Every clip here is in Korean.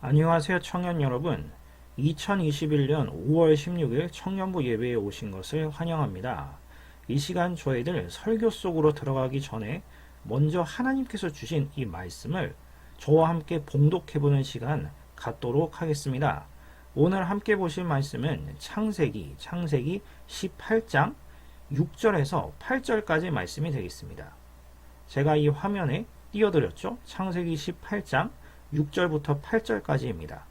안녕하세요 청년 여러분. 2021년 5월 16일 청년부 예배에 오신 것을 환영합니다. 이 시간 저희들 설교 속으로 들어가기 전에 먼저 하나님께서 주신 이 말씀을 저와 함께 봉독해보는 시간 갖도록 하겠습니다. 오늘 함께 보실 말씀은 창세기 18장 6절에서 8절까지 말씀이 되겠습니다. 제가 이 화면에 띄워드렸죠? 창세기 18장 6절부터 8절까지입니다.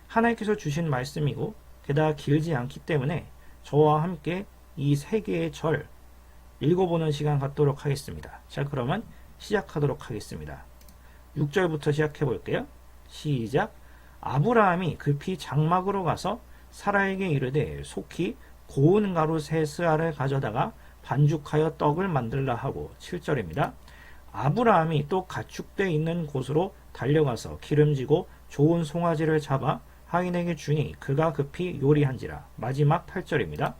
하나님께서 주신 말씀이고 게다가 길지 않기 때문에 저와 함께 이 세 개의 절 읽어보는 시간 갖도록 하겠습니다. 자, 그러면 시작하도록 하겠습니다. 6절부터 시작해 볼게요. 시작. 아브라함이 급히 장막으로 가서 사라에게 이르되 속히 고운 가루 세 스아를 가져다가 반죽하여 떡을 만들라 하고. 7절입니다. 아브라함이 또 가축대 있는 곳으로 달려가서 기름지고 좋은 송아지를 잡아 하인에게 주니 그가 급히 요리한지라. 마지막 8절입니다.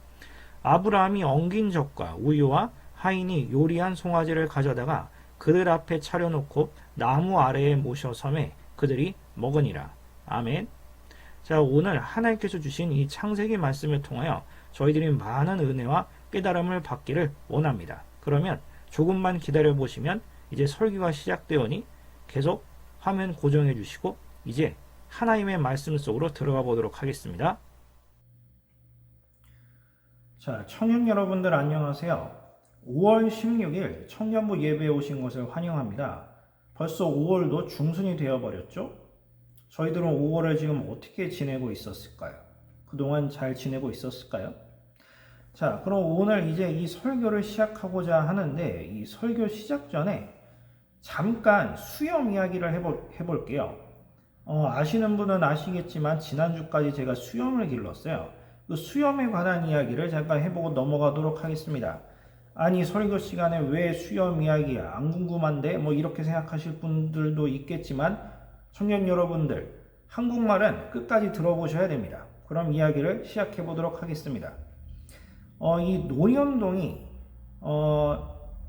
아브라함이 엉긴 젖과 우유와 하인이 요리한 송아지를 가져다가 그들 앞에 차려놓고 나무 아래에 모셔 섬에 그들이 먹으니라. 아멘. 자, 오늘 하나님께서 주신 이 창세기 말씀을 통하여 저희들이 많은 은혜와 깨달음을 받기를 원합니다. 그러면 조금만 기다려 보시면 이제 설교가 시작되오니 계속 화면 고정해 주시고 이제 하나님의 말씀 속으로 들어가 보도록 하겠습니다. 자, 청년 여러분들 안녕하세요. 5월 16일 청년부 예배에 오신 것을 환영합니다. 벌써 5월도 중순이 되어버렸죠? 저희들은 5월을 지금 어떻게 지내고 있었을까요? 그동안 잘 지내고 있었을까요? 자, 그럼 오늘 이제 이 설교를 시작하고자 하는데 이 설교 시작 전에 잠깐 수염 이야기를 해볼게요. 아시는 분은 아시겠지만 지난주까지 제가 수염을 길렀어요. 그 수염에 관한 이야기를 잠깐 해보고 넘어가도록 하겠습니다. 아니, 설교 시간에 왜 수염 이야기야? 안 궁금한데? 뭐 이렇게 생각하실 분들도 있겠지만 청년 여러분들, 한국말은 끝까지 들어보셔야 됩니다. 그럼 이야기를 시작해 보도록 하겠습니다. 이 논현동이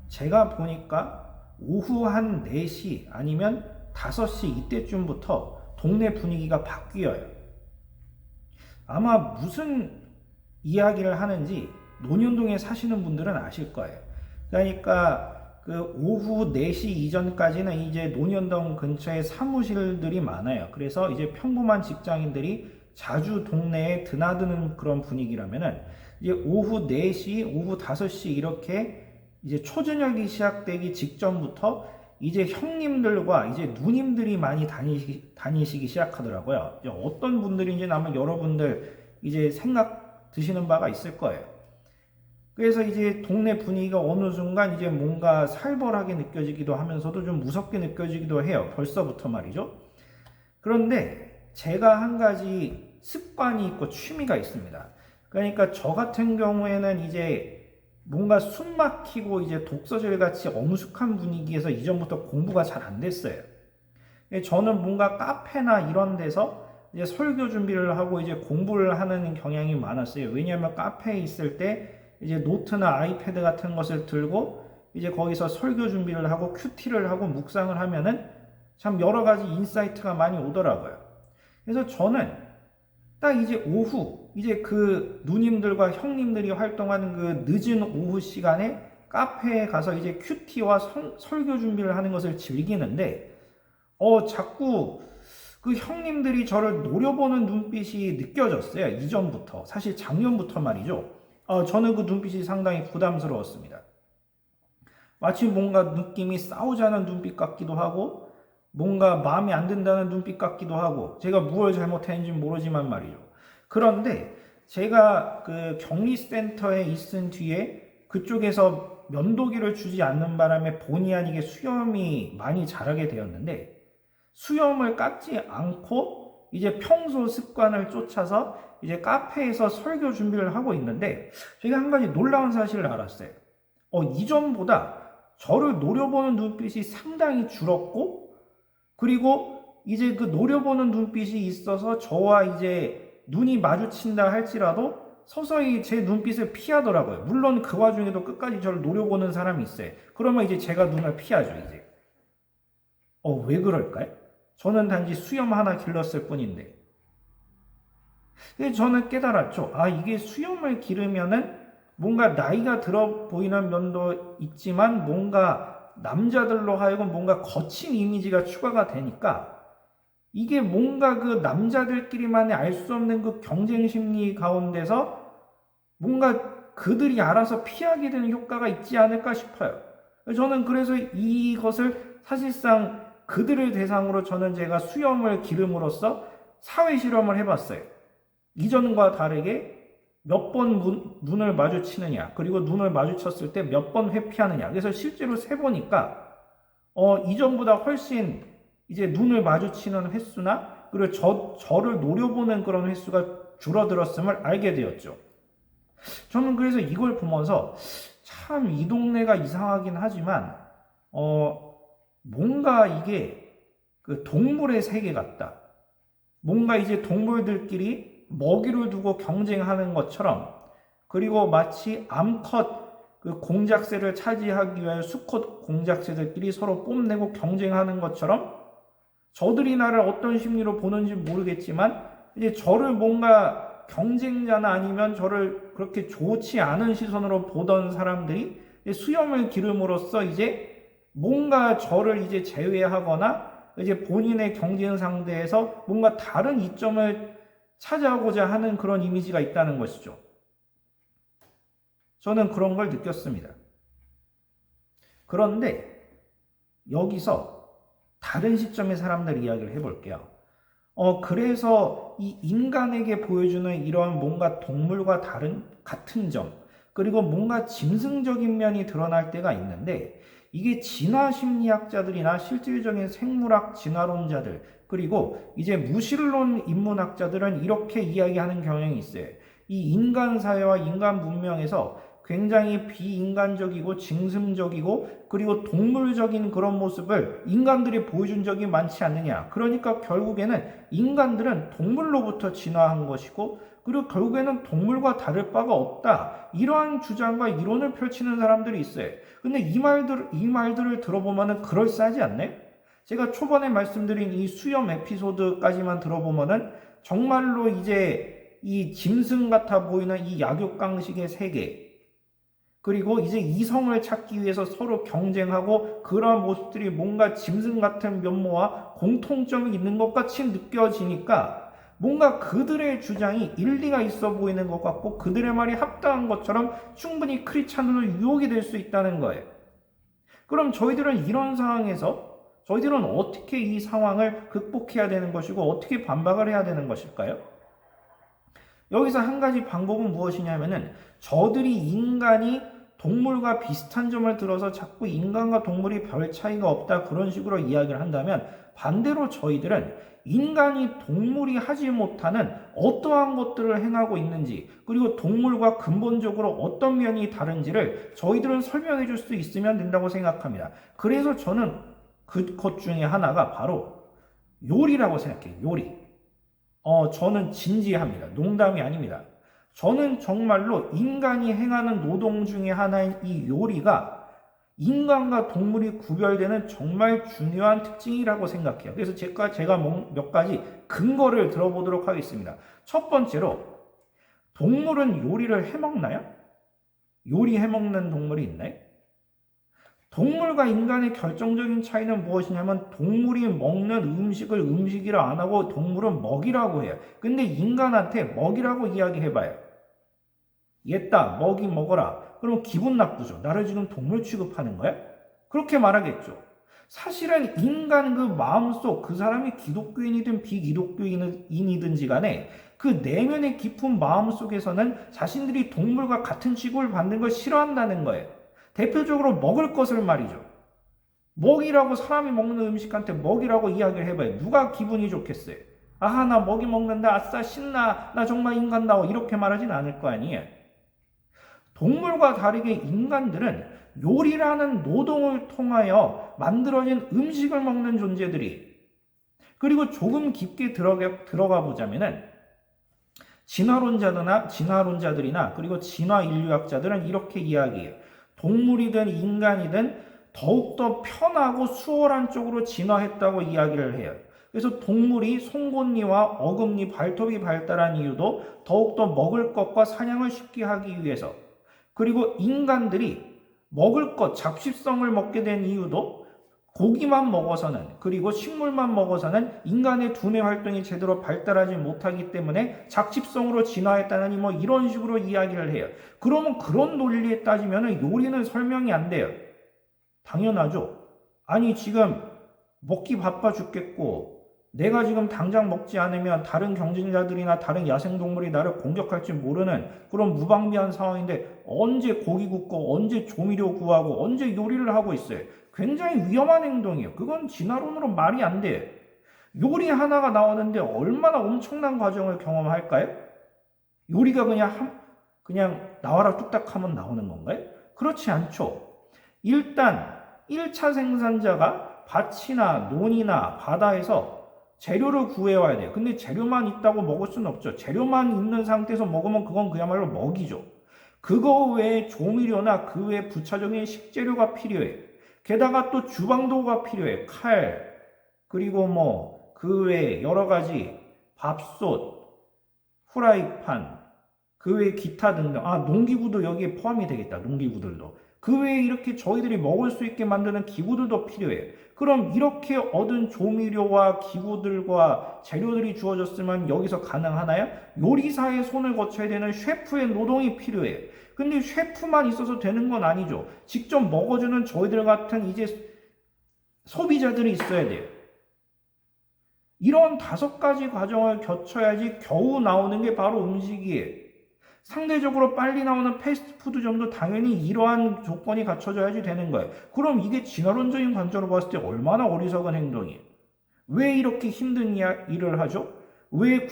제가 보니까 오후 한 4시 아니면 5시 이때쯤부터 동네 분위기가 바뀌어요. 아마 무슨 이야기를 하는지 논현동에 사시는 분들은 아실 거예요. 그러니까 그 오후 4시 이전까지는 이제 논현동 근처에 사무실들이 많아요. 그래서 이제 평범한 직장인들이 자주 동네에 드나드는 그런 분위기라면은 이제 오후 4시, 오후 5시 이렇게 이제 초저녁이 시작되기 직전부터 이제 형님들과 이제 누님들이 많이 다니시기 시작하더라고요. 어떤 분들인지는 아마 여러분들 이제 생각 드시는 바가 있을 거예요. 그래서 이제 동네 분위기가 어느 순간 이제 뭔가 살벌하게 느껴지기도 하면서도 좀 무섭게 느껴지기도 해요. 벌써부터 말이죠. 그런데 제가 한 가지 습관이 있고 취미가 있습니다. 그러니까 저 같은 경우에는 이제 뭔가 숨 막히고 이제 독서실 같이 엄숙한 분위기에서 이전부터 공부가 잘 안 됐어요. 저는 뭔가 카페나 이런 데서 이제 설교 준비를 하고 이제 공부를 하는 경향이 많았어요. 왜냐하면 카페에 있을 때 이제 노트나 아이패드 같은 것을 들고 이제 거기서 설교 준비를 하고 큐티를 하고 묵상을 하면은 참 여러 가지 인사이트가 많이 오더라고요. 그래서 저는 딱 이제 오후, 이제 그 누님들과 형님들이 활동하는 그 늦은 오후 시간에 카페에 가서 이제 큐티와 설교 준비를 하는 것을 즐기는데, 자꾸 그 형님들이 저를 노려보는 눈빛이 느껴졌어요. 이전부터. 사실 작년부터 말이죠. 저는 그 눈빛이 상당히 부담스러웠습니다. 마치 뭔가 느낌이 싸우자는 눈빛 같기도 하고, 뭔가 마음에 안 든다는 눈빛 같기도 하고, 제가 무엇을 잘못했는지 모르지만 말이죠. 그런데 제가 그 격리센터에 있은 뒤에 그쪽에서 면도기를 주지 않는 바람에 본의 아니게 수염이 많이 자라게 되었는데, 수염을 깎지 않고 이제 평소 습관을 쫓아서 이제 카페에서 설교 준비를 하고 있는데, 제가 한 가지 놀라운 사실을 알았어요. 이전보다 저를 노려보는 눈빛이 상당히 줄었고, 그리고 이제 그 노려보는 눈빛이 있어서 저와 이제 눈이 마주친다 할지라도 서서히 제 눈빛을 피하더라고요. 물론 그 와중에도 끝까지 저를 노려보는 사람이 있어요. 그러면 이제 제가 눈을 피하죠, 이제. 왜 그럴까요? 저는 단지 수염 하나 길렀을 뿐인데. 저는 깨달았죠. 아, 이게 수염을 기르면은 뭔가 나이가 들어 보이는 면도 있지만 뭔가 남자들로 하여금 뭔가 거친 이미지가 추가가 되니까 이게 뭔가 그 남자들끼리만의 알 수 없는 그 경쟁 심리 가운데서 뭔가 그들이 알아서 피하게 되는 효과가 있지 않을까 싶어요. 저는 그래서 이것을 사실상 그들을 대상으로 저는 제가 수염을 기름으로써 사회 실험을 해봤어요. 이전과 다르게 몇 번 눈을 마주치느냐, 그리고 눈을 마주쳤을 때 몇 번 회피하느냐. 그래서 실제로 세보니까 이전보다 훨씬 이제 눈을 마주치는 횟수나 그리고 저를 노려보는 그런 횟수가 줄어들었음을 알게 되었죠. 저는 그래서 이걸 보면서 참 이 동네가 이상하긴 하지만 뭔가 이게 그 동물의 세계 같다. 뭔가 이제 동물들끼리 먹이를 두고 경쟁하는 것처럼, 그리고 마치 암컷 그 공작새를 차지하기 위하여 수컷 공작새들끼리 서로 뽐내고 경쟁하는 것처럼 저들이 나를 어떤 심리로 보는지 모르겠지만 이제 저를 뭔가 경쟁자나 아니면 저를 그렇게 좋지 않은 시선으로 보던 사람들이 수염을 기름으로써 이제 뭔가 저를 이제 제외하거나 이제 본인의 경쟁 상대에서 뭔가 다른 이점을 찾아오고자 하는 그런 이미지가 있다는 것이죠. 저는 그런 걸 느꼈습니다. 그런데 여기서 다른 시점의 사람들 이야기를 해볼게요. 그래서 이 인간에게 보여주는 이러한 뭔가 동물과 같은 점, 그리고 뭔가 짐승적인 면이 드러날 때가 있는데, 이게 진화 심리학자들이나 실질적인 생물학 진화론자들, 그리고 이제 무신론 인문학자들은 이렇게 이야기하는 경향이 있어요. 이 인간 사회와 인간 문명에서 굉장히 비인간적이고 짐승적이고 그리고 동물적인 그런 모습을 인간들이 보여준 적이 많지 않느냐. 그러니까 결국에는 인간들은 동물로부터 진화한 것이고 그리고 결국에는 동물과 다를 바가 없다. 이러한 주장과 이론을 펼치는 사람들이 있어요. 근데 이 말들을 들어보면은 그럴싸하지 않네? 제가 초반에 말씀드린 이 수염 에피소드까지만 들어보면은 정말로 이제 이 짐승 같아 보이는 이 약육강식의 세계, 그리고 이제 이성을 찾기 위해서 서로 경쟁하고 그러한 모습들이 뭔가 짐승 같은 면모와 공통점이 있는 것 같이 느껴지니까 뭔가 그들의 주장이 일리가 있어 보이는 것 같고 그들의 말이 합당한 것처럼 충분히 크리스찬으로 유혹이 될 수 있다는 거예요. 그럼 저희들은 이런 상황에서 저희들은 어떻게 이 상황을 극복해야 되는 것이고 어떻게 반박을 해야 되는 것일까요? 여기서 한 가지 방법은 무엇이냐면은 저들이 인간이 동물과 비슷한 점을 들어서 자꾸 인간과 동물이 별 차이가 없다 그런 식으로 이야기를 한다면, 반대로 저희들은 인간이 동물이 하지 못하는 어떠한 것들을 행하고 있는지, 그리고 동물과 근본적으로 어떤 면이 다른지를 저희들은 설명해 줄 수 있으면 된다고 생각합니다. 그래서 저는 그것 중에 하나가 바로 요리라고 생각해요. 요리. 저는 진지합니다. 농담이 아닙니다. 저는 정말로 인간이 행하는 노동 중에 하나인 이 요리가 인간과 동물이 구별되는 정말 중요한 특징이라고 생각해요. 그래서 제가 몇 가지 근거를 들어보도록 하겠습니다. 첫 번째로, 동물은 요리를 해먹나요? 요리 해먹는 동물이 있나요? 동물과 인간의 결정적인 차이는 무엇이냐면 동물이 먹는 음식을 음식이라 안 하고 동물은 먹이라고 해요. 근데 인간한테 먹이라고 이야기해봐요. 얘다 먹이 먹어라. 그럼 기분 나쁘죠. 나를 지금 동물 취급하는 거야? 그렇게 말하겠죠. 사실은 인간 그 마음속, 그 사람이 기독교인이든 비기독교인이든지 간에 그 내면의 깊은 마음속에서는 자신들이 동물과 같은 취급을 받는 걸 싫어한다는 거예요. 대표적으로 먹을 것을 말이죠. 먹이라고, 사람이 먹는 음식한테 먹이라고 이야기를 해봐요. 누가 기분이 좋겠어요? 아하, 나 먹이 먹는다. 아싸, 신나. 나 정말 인간다워. 이렇게 말하진 않을 거 아니에요. 동물과 다르게 인간들은 요리라는 노동을 통하여 만들어진 음식을 먹는 존재들이, 그리고 조금 깊게 들어가 보자면은 진화론자들이나 그리고 진화 인류학자들은 이렇게 이야기해요. 동물이든 인간이든 더욱더 편하고 수월한 쪽으로 진화했다고 이야기를 해요. 그래서 동물이 송곳니와 어금니, 발톱이 발달한 이유도 더욱더 먹을 것과 사냥을 쉽게 하기 위해서, 그리고 인간들이 먹을 것, 잡식성을 먹게 된 이유도 고기만 먹어서는, 그리고 식물만 먹어서는 인간의 두뇌 활동이 제대로 발달하지 못하기 때문에 잡식성으로 진화했다느니 뭐 이런 식으로 이야기를 해요. 그러면 그런 논리에 따지면 요리는 설명이 안 돼요. 당연하죠. 아니 지금 먹기 바빠 죽겠고 내가 지금 당장 먹지 않으면 다른 경쟁자들이나 다른 야생동물이 나를 공격할지 모르는 그런 무방비한 상황인데 언제 고기 굽고 언제 조미료 구하고 언제 요리를 하고 있어요. 굉장히 위험한 행동이에요. 그건 진화론으로 말이 안 돼요. 요리 하나가 나오는데 얼마나 엄청난 과정을 경험할까요? 요리가 그냥 나와라 뚝딱 하면 나오는 건가요? 그렇지 않죠. 일단 1차 생산자가 밭이나 논이나 바다에서 재료를 구해와야 돼요. 근데 재료만 있다고 먹을 수는 없죠. 재료만 있는 상태에서 먹으면 그건 그야말로 먹이죠. 그거 외에 조미료나 그 외에 부차적인 식재료가 필요해요. 게다가 또 주방도구가 필요해요. 칼, 그리고 뭐 그 외에 여러 가지 밥솥, 후라이판, 그 외에 기타 등등. 농기구도 여기에 포함이 되겠다. 농기구들도. 그 외에 이렇게 저희들이 먹을 수 있게 만드는 기구들도 필요해요. 그럼 이렇게 얻은 조미료와 기구들과 재료들이 주어졌으면 여기서 가능하나요? 요리사의 손을 거쳐야 되는 셰프의 노동이 필요해요. 근데 셰프만 있어서 되는 건 아니죠. 직접 먹어주는 저희들 같은 이제 소비자들이 있어야 돼요. 이런 5가지 과정을 거쳐야지 겨우 나오는 게 바로 음식이에요. 상대적으로 빨리 나오는 패스트푸드점도 당연히 이러한 조건이 갖춰져야지 되는 거예요. 그럼 이게 진화론적인 관점으로 봤을 때 얼마나 어리석은 행동이에요. 왜 이렇게 힘든 일을 하죠? 왜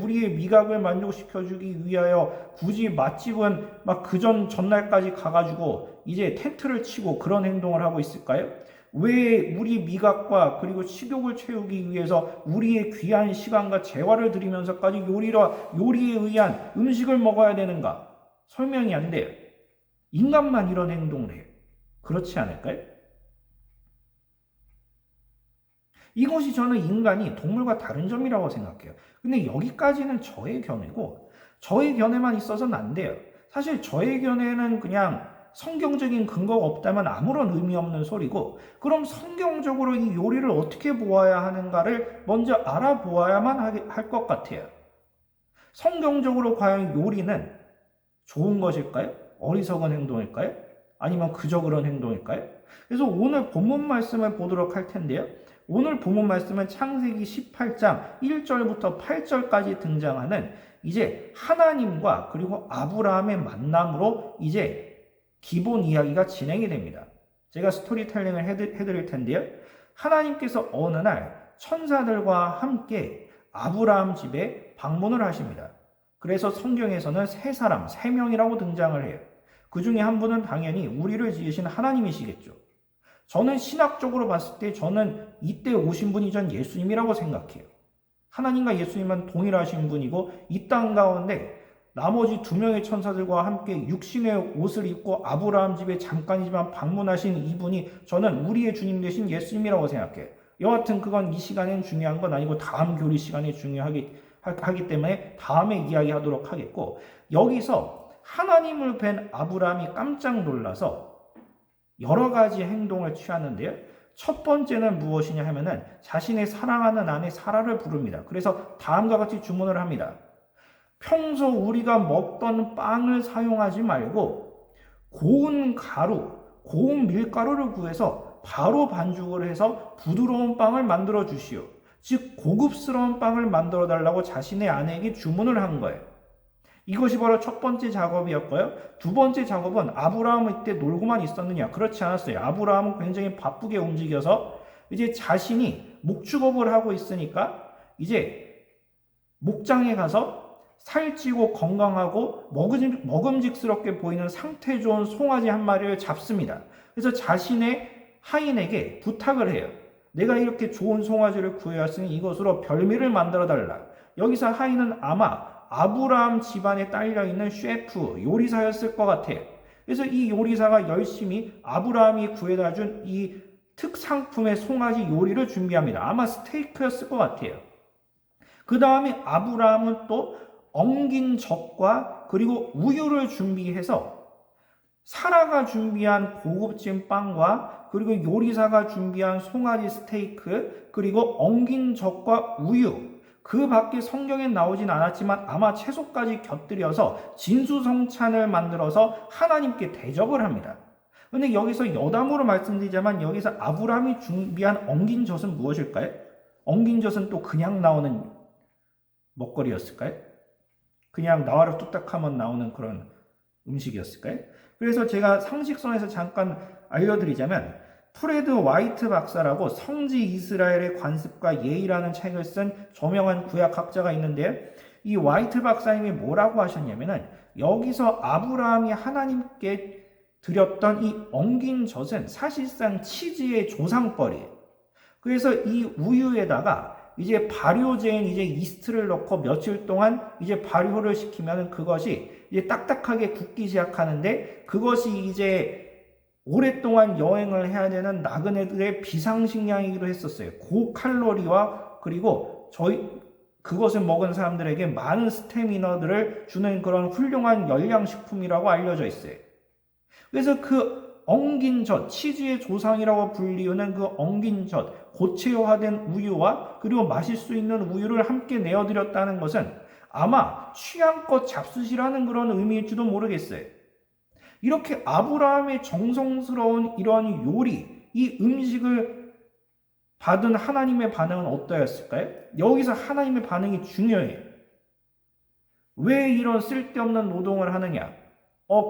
우리의 미각을 만족시켜주기 위하여 굳이 맛집은 막 전날까지 가가지고 이제 텐트를 치고 그런 행동을 하고 있을까요? 왜 우리 미각과 그리고 식욕을 채우기 위해서 우리의 귀한 시간과 재화를 들이면서까지 요리에 의한 음식을 먹어야 되는가? 설명이 안 돼요. 인간만 이런 행동을 해요. 그렇지 않을까요? 이것이 저는 인간이 동물과 다른 점이라고 생각해요. 근데 여기까지는 저의 견해고 저의 견해만 있어서는 안 돼요. 사실 저의 견해는 그냥 성경적인 근거가 없다면 아무런 의미 없는 소리고, 그럼 성경적으로 이 요리를 어떻게 보아야 하는가를 먼저 알아보아야만 할 것 같아요. 성경적으로 과연 요리는 좋은 것일까요? 어리석은 행동일까요? 아니면 그저 그런 행동일까요? 그래서 오늘 본문 말씀을 보도록 할 텐데요. 오늘 본문 말씀은 창세기 18장 1절부터 8절까지 등장하는 이제 하나님과 그리고 아브라함의 만남으로 이제 기본 이야기가 진행이 됩니다. 제가 스토리텔링을 해드릴 텐데요. 하나님께서 어느 날 천사들과 함께 아브라함 집에 방문을 하십니다. 그래서 성경에서는 3명이라고 등장을 해요. 그 중에 한 분은 당연히 우리를 지으신 하나님이시겠죠. 저는 신학적으로 봤을 때 저는 이때 오신 분이 전 예수님이라고 생각해요. 하나님과 예수님은 동일하신 분이고 이 땅 가운데 나머지 2명의 천사들과 함께 육신의 옷을 입고 아브라함 집에 잠깐이지만 방문하신 이분이 저는 우리의 주님 되신 예수님이라고 생각해요. 여하튼 그건 이 시간엔 중요한 건 아니고 다음 교리 시간에 중요하기 때문에 다음에 이야기하도록 하겠고, 여기서 하나님을 뵌 아브라함이 깜짝 놀라서 여러 가지 행동을 취하는데요. 첫 번째는 무엇이냐 하면은 자신의 사랑하는 아내 사라를 부릅니다. 그래서 다음과 같이 주문을 합니다. 평소 우리가 먹던 빵을 사용하지 말고 고운 밀가루를 구해서 바로 반죽을 해서 부드러운 빵을 만들어 주시오. 즉 고급스러운 빵을 만들어 달라고 자신의 아내에게 주문을 한 거예요. 이것이 바로 첫 번째 작업이었고요. 두 번째 작업은 아브라함은 이때 놀고만 있었느냐? 그렇지 않았어요. 아브라함은 굉장히 바쁘게 움직여서 이제 자신이 목축업을 하고 있으니까 이제 목장에 가서 살찌고 건강하고 먹음직스럽게 보이는 상태 좋은 송아지 한 마리를 잡습니다. 그래서 자신의 하인에게 부탁을 해요. 내가 이렇게 좋은 송아지를 구해왔으니 이것으로 별미를 만들어 달라. 여기서 하인은 아마 아브라함 집안에 딸려있는 셰프, 요리사였을 것 같아요. 그래서 이 요리사가 열심히 아브라함이 구해다 준 이 특상품의 송아지 요리를 준비합니다. 아마 스테이크였을 것 같아요. 그 다음에 아브라함은 또 엉긴 젖과 그리고 우유를 준비해서 사라가 준비한 고급진 빵과 그리고 요리사가 준비한 송아지 스테이크 그리고 엉긴 젖과 우유 그 밖에 성경에 나오진 않았지만 아마 채소까지 곁들여서 진수성찬을 만들어서 하나님께 대접을 합니다. 근데 여기서 여담으로 말씀드리자면 여기서 아브라함이 준비한 엉긴 젖은 무엇일까요? 엉긴 젖은 또 그냥 나오는 먹거리였을까요? 그냥 나와를 뚝딱하면 나오는 그런 음식이었을까요? 그래서 제가 상식선에서 잠깐 알려드리자면 프레드 와이트 박사라고 성지 이스라엘의 관습과 예의라는 책을 쓴 저명한 구약학자가 있는데 이 와이트 박사님이 뭐라고 하셨냐면은 여기서 아브라함이 하나님께 드렸던 이 엉긴 젖은 사실상 치즈의 조상벌이에요. 그래서 이 우유에다가 이제 발효제인 이제 이스트를 넣고 며칠 동안 이제 발효를 시키면 그것이 이제 딱딱하게 굳기 시작하는데 그것이 이제 오랫동안 여행을 해야 되는 나그네들의 비상식량이기도 했었어요. 고칼로리와 그리고 그것을 먹은 사람들에게 많은 스태미너들을 주는 그런 훌륭한 열량식품이라고 알려져 있어요. 그래서 그 엉긴 젖, 치즈의 조상이라고 불리우는 그 엉긴 젖, 고체화된 우유와 그리고 마실 수 있는 우유를 함께 내어드렸다는 것은 아마 취향껏 잡수시라는 그런 의미일지도 모르겠어요. 이렇게 아브라함의 정성스러운 이러한 요리, 이 음식을 받은 하나님의 반응은 어떠했을까요? 여기서 하나님의 반응이 중요해요. 왜 이런 쓸데없는 노동을 하느냐?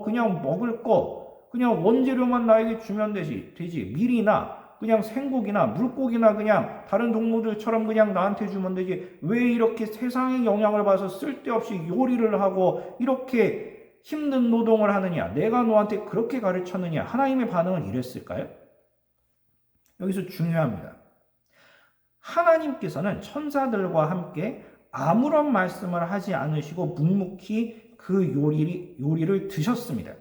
그냥 먹을 거, 그냥 원재료만 나에게 주면 되지. 밀이나 그냥 생고기나 물고기나 그냥 다른 동물들처럼 그냥 나한테 주면 되지. 왜 이렇게 세상의 영향을 받아서 쓸데없이 요리를 하고 이렇게 힘든 노동을 하느냐? 내가 너한테 그렇게 가르쳤느냐? 하나님의 반응은 이랬을까요? 여기서 중요합니다. 하나님께서는 천사들과 함께 아무런 말씀을 하지 않으시고 묵묵히 그 요리를 드셨습니다.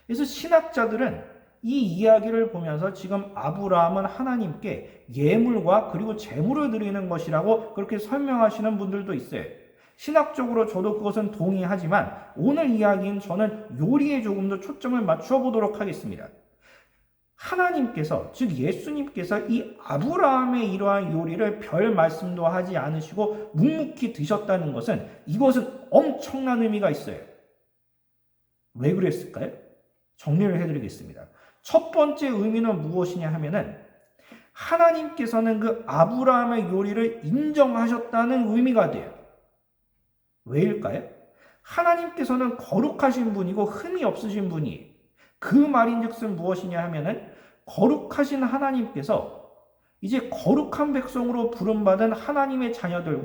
그래서 신학자들은 이 이야기를 보면서 지금 아브라함은 하나님께 예물과 그리고 제물을 드리는 것이라고 그렇게 설명하시는 분들도 있어요. 신학적으로 저도 그것은 동의하지만 오늘 이야기는 저는 요리에 조금 더 초점을 맞춰 보도록 하겠습니다. 하나님께서 즉 예수님께서 이 아브라함의 이러한 요리를 별 말씀도 하지 않으시고 묵묵히 드셨다는 것은 이것은 엄청난 의미가 있어요. 왜 그랬을까요? 정리를 해드리겠습니다. 첫 번째 의미는 무엇이냐 하면은 하나님께서는 그 아브라함의 요리를 인정하셨다는 의미가 돼요. 왜일까요? 하나님께서는 거룩하신 분이고 흠이 없으신 분이에요. 그 말인즉슨 무엇이냐 하면은 거룩하신 하나님께서 이제 거룩한 백성으로 부름받은 하나님의 자녀들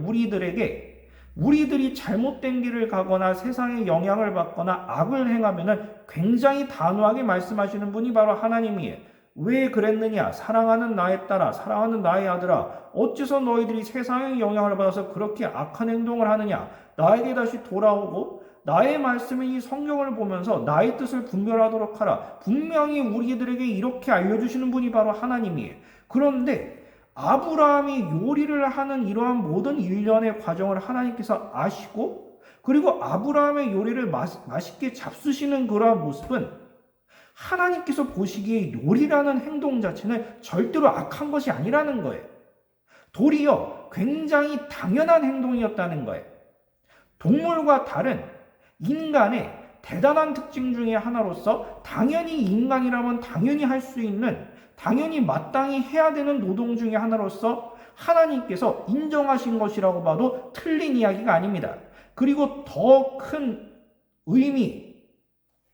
우리들이 잘못된 길을 가거나 세상의 영향을 받거나 악을 행하면은 굉장히 단호하게 말씀하시는 분이 바로 하나님이에요. 왜 그랬느냐? 사랑하는 나의 딸아, 사랑하는 나의 아들아, 어째서 너희들이 세상의 영향을 받아서 그렇게 악한 행동을 하느냐? 나에게 다시 돌아오고 나의 말씀인 이 성경을 보면서 나의 뜻을 분별하도록 하라. 분명히 우리들에게 이렇게 알려주시는 분이 바로 하나님이에요. 그런데 아브라함이 요리를 하는 이러한 모든 일련의 과정을 하나님께서 아시고 그리고 아브라함의 요리를 맛있게 잡수시는 그러한 모습은 하나님께서 보시기에 요리라는 행동 자체는 절대로 악한 것이 아니라는 거예요. 도리어 굉장히 당연한 행동이었다는 거예요. 동물과 다른 인간의 대단한 특징 중에 하나로서 당연히 인간이라면 당연히 할 수 있는 당연히 마땅히 해야 되는 노동 중에 하나로서 하나님께서 인정하신 것이라고 봐도 틀린 이야기가 아닙니다. 그리고 더 큰 의미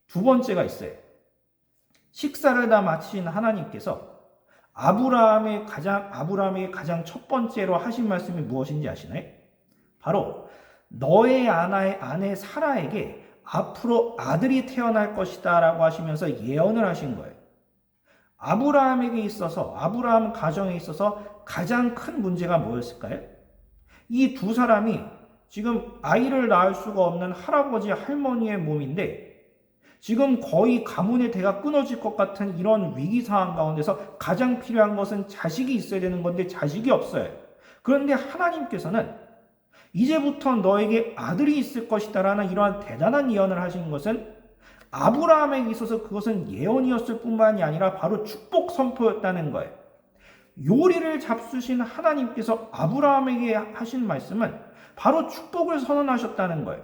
두 번째가 있어요. 식사를 다 마친 하나님께서 아브라함의 가장 첫 번째로 하신 말씀이 무엇인지 아시나요? 바로 너의 아내 사라에게 앞으로 아들이 태어날 것이다 라고 하시면서 예언을 하신 거예요. 아브라함에게 있어서 아브라함 가정에 있어서 가장 큰 문제가 뭐였을까요? 이 두 사람이 지금 아이를 낳을 수가 없는 할아버지 할머니의 몸인데 지금 거의 가문의 대가 끊어질 것 같은 이런 위기 상황 가운데서 가장 필요한 것은 자식이 있어야 되는 건데 자식이 없어요. 그런데 하나님께서는 이제부터 너에게 아들이 있을 것이다라는 이러한 대단한 예언을 하신 것은 아브라함에게 있어서 그것은 예언이었을 뿐만이 아니라 바로 축복 선포였다는 거예요. 요리를 잡수신 하나님께서 아브라함에게 하신 말씀은 바로 축복을 선언하셨다는 거예요.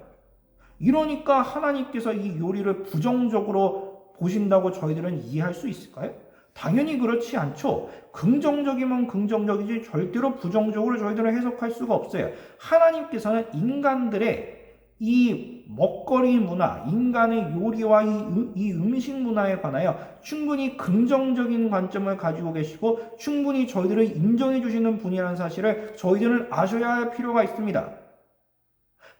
이러니까 하나님께서 이 요리를 부정적으로 보신다고 저희들은 이해할 수 있을까요? 당연히 그렇지 않죠. 긍정적이면 긍정적이지 절대로 부정적으로 저희들은 해석할 수가 없어요. 하나님께서는 인간들의 이 먹거리 문화, 인간의 요리와 이 음식 문화에 관하여 충분히 긍정적인 관점을 가지고 계시고 충분히 저희들을 인정해 주시는 분이라는 사실을 저희들은 아셔야 할 필요가 있습니다.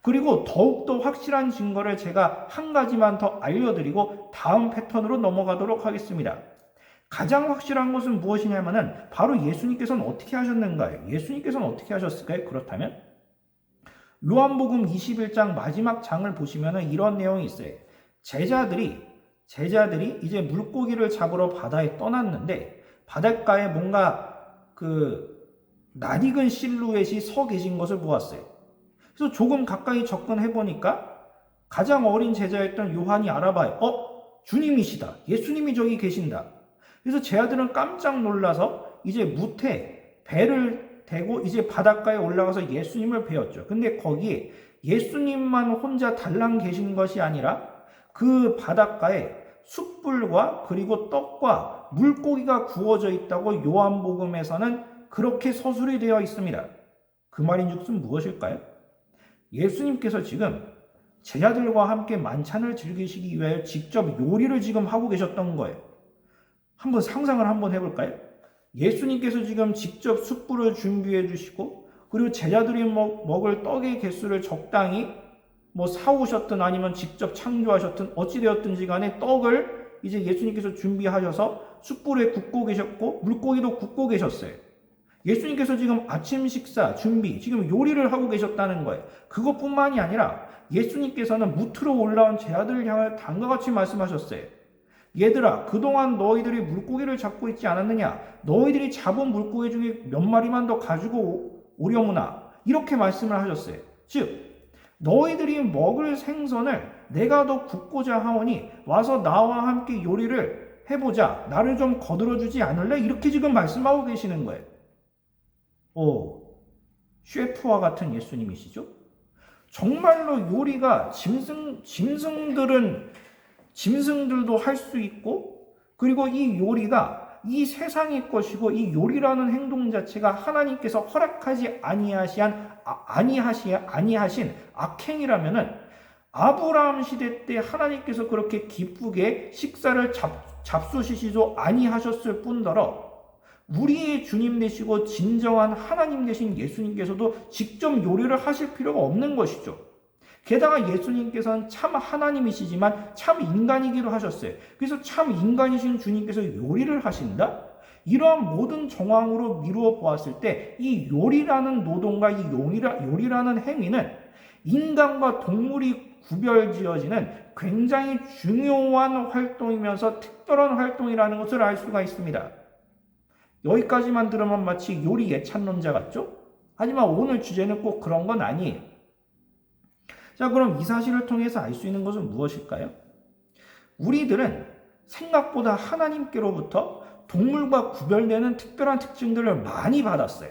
그리고 더욱더 확실한 증거를 제가 한 가지만 더 알려드리고 다음 패턴으로 넘어가도록 하겠습니다. 가장 확실한 것은 무엇이냐면은 바로 예수님께서는 어떻게 하셨는가요? 예수님께서는 어떻게 하셨을까요? 그렇다면 요한복음 21장 마지막 장을 보시면은 이런 내용이 있어요. 제자들이 이제 물고기를 잡으러 바다에 떠났는데 바닷가에 뭔가 낯익은 실루엣이 서 계신 것을 보았어요. 그래서 조금 가까이 접근해 보니까 가장 어린 제자였던 요한이 알아봐요. 주님이시다. 예수님이 저기 계신다. 그래서 제 아들은 깜짝 놀라서 이제 무태 배를 대고 이제 바닷가에 올라가서 예수님을 배웠죠. 근데 거기에 예수님만 혼자 달랑 계신 것이 아니라 그 바닷가에 숯불과 그리고 떡과 물고기가 구워져 있다고 요한복음에서는 그렇게 서술이 되어 있습니다. 그 말인즉슨 무엇일까요? 예수님께서 지금 제자들과 함께 만찬을 즐기시기 위하여 직접 요리를 지금 하고 계셨던 거예요. 한번 상상을 한번 해볼까요? 예수님께서 지금 직접 숯불을 준비해 주시고 그리고 제자들이 먹을 떡의 개수를 적당히 사오셨든 아니면 직접 창조하셨든 어찌되었든지 간에 떡을 이제 예수님께서 준비하셔서 숯불에 굽고 계셨고 물고기도 굽고 계셨어요. 예수님께서 지금 아침 식사 준비, 지금 요리를 하고 계셨다는 거예요. 그것뿐만이 아니라 예수님께서는 무트로 올라온 제자들을 향해 다음과 같이 말씀하셨어요. 얘들아, 그동안 너희들이 물고기를 잡고 있지 않았느냐? 너희들이 잡은 물고기 중에 몇 마리만 더 가지고 오려무나? 이렇게 말씀을 하셨어요. 즉, 너희들이 먹을 생선을 내가 더 굽고자 하오니 와서 나와 함께 요리를 해보자. 나를 좀 거들어주지 않을래? 이렇게 지금 말씀하고 계시는 거예요. 셰프와 같은 예수님이시죠? 정말로 요리가 짐승들도 할 수 있고 그리고 이 요리가 이 세상의 것이고 이 요리라는 행동 자체가 하나님께서 허락하지 아니하신 악행이라면은 아브라함 시대 때 하나님께서 그렇게 기쁘게 식사를 잡수시지도 아니하셨을 뿐더러 우리의 주님 되시고 진정한 하나님 되신 예수님께서도 직접 요리를 하실 필요가 없는 것이죠. 게다가 예수님께서는 참 하나님이시지만 참 인간이기도 하셨어요. 그래서 참 인간이신 주님께서 요리를 하신다? 이러한 모든 정황으로 미루어 보았을 때 이 요리라는 노동과 이 요리라는 행위는 인간과 동물이 구별지어지는 굉장히 중요한 활동이면서 특별한 활동이라는 것을 알 수가 있습니다. 여기까지만 들으면 마치 요리 예찬론자 같죠? 하지만 오늘 주제는 꼭 그런 건 아니에요. 자, 그럼 이 사실을 통해서 알 수 있는 것은 무엇일까요? 우리들은 생각보다 하나님께로부터 동물과 구별되는 특별한 특징들을 많이 받았어요.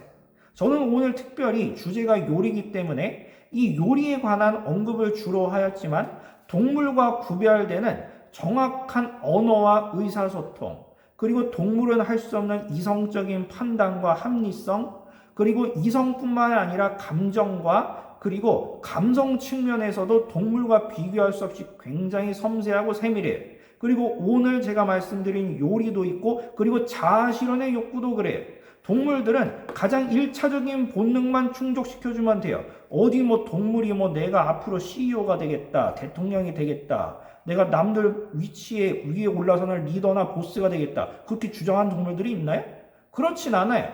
저는 오늘 특별히 주제가 요리이기 때문에 이 요리에 관한 언급을 주로 하였지만 동물과 구별되는 정확한 언어와 의사소통, 그리고 동물은 할 수 없는 이성적인 판단과 합리성, 그리고 이성뿐만 아니라 감정과 그리고 감성 측면에서도 동물과 비교할 수 없이 굉장히 섬세하고 세밀해요. 그리고 오늘 제가 말씀드린 요리도 있고 그리고 자아실현의 욕구도 그래요. 동물들은 가장 1차적인 본능만 충족시켜주면 돼요. 동물이 내가 앞으로 CEO가 되겠다, 대통령이 되겠다, 내가 남들 위에 올라서는 리더나 보스가 되겠다, 그렇게 주장한 동물들이 있나요? 그렇진 않아요.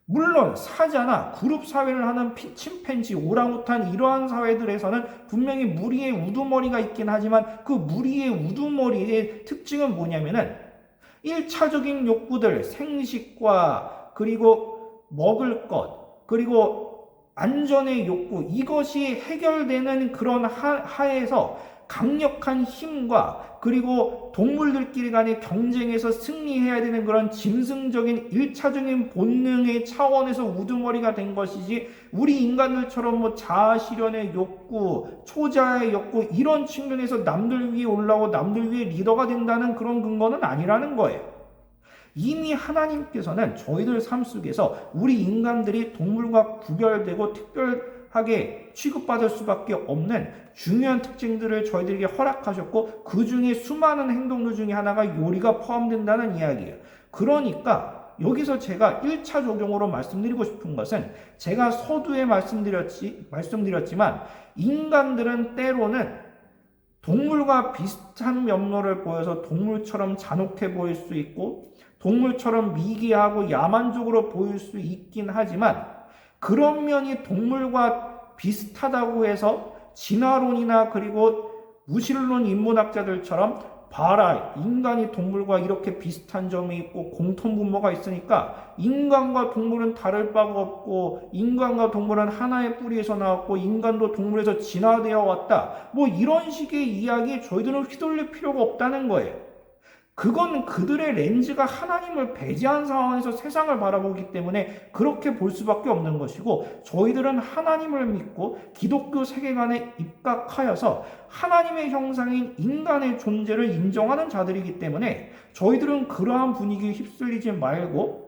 물론 사자나 그룹 사회를 하는 침팬지, 오랑우탄 이러한 사회들에서는 분명히 무리의 우두머리가 있긴 하지만 그 무리의 우두머리의 특징은 뭐냐면은 1차적인 욕구들, 생식과 그리고 먹을 것, 그리고 안전의 욕구, 이것이 해결되는 그런 하에서 강력한 힘과 그리고 동물들끼리 간의 경쟁에서 승리해야 되는 그런 짐승적인 1차적인 본능의 차원에서 우두머리가 된 것이지, 우리 인간들처럼 뭐 자아실현의 욕구, 초자의 욕구 이런 측면에서 남들 위에 올라오고 남들 위에 리더가 된다는 그런 근거는 아니라는 거예요. 이미 하나님께서는 저희들 삶 속에서 우리 인간들이 동물과 구별되고 특별하게 취급받을 수밖에 없는 중요한 특징들을 저희들에게 허락하셨고, 그 중에 수많은 행동들 중에 하나가 요리가 포함된다는 이야기예요. 그러니까 여기서 제가 1차 적용으로 말씀드리고 싶은 것은, 제가 서두에 말씀드렸지만 인간들은 때로는 동물과 비슷한 면모를 보여서 동물처럼 잔혹해 보일 수 있고 동물처럼 미개하고 야만적으로 보일 수 있긴 하지만, 그런 면이 동물과 비슷하다고 해서 진화론이나 그리고 무신론 인문학자들처럼 봐라, 인간이 동물과 이렇게 비슷한 점이 있고 공통분모가 있으니까 인간과 동물은 다를 바가 없고 인간과 동물은 하나의 뿌리에서 나왔고 인간도 동물에서 진화되어 왔다, 뭐 이런 식의 이야기에 저희들은 휘둘릴 필요가 없다는 거예요. 그건 그들의 렌즈가 하나님을 배제한 상황에서 세상을 바라보기 때문에 그렇게 볼 수밖에 없는 것이고, 저희들은 하나님을 믿고 기독교 세계관에 입각하여서 하나님의 형상인 인간의 존재를 인정하는 자들이기 때문에 저희들은 그러한 분위기에 휩쓸리지 말고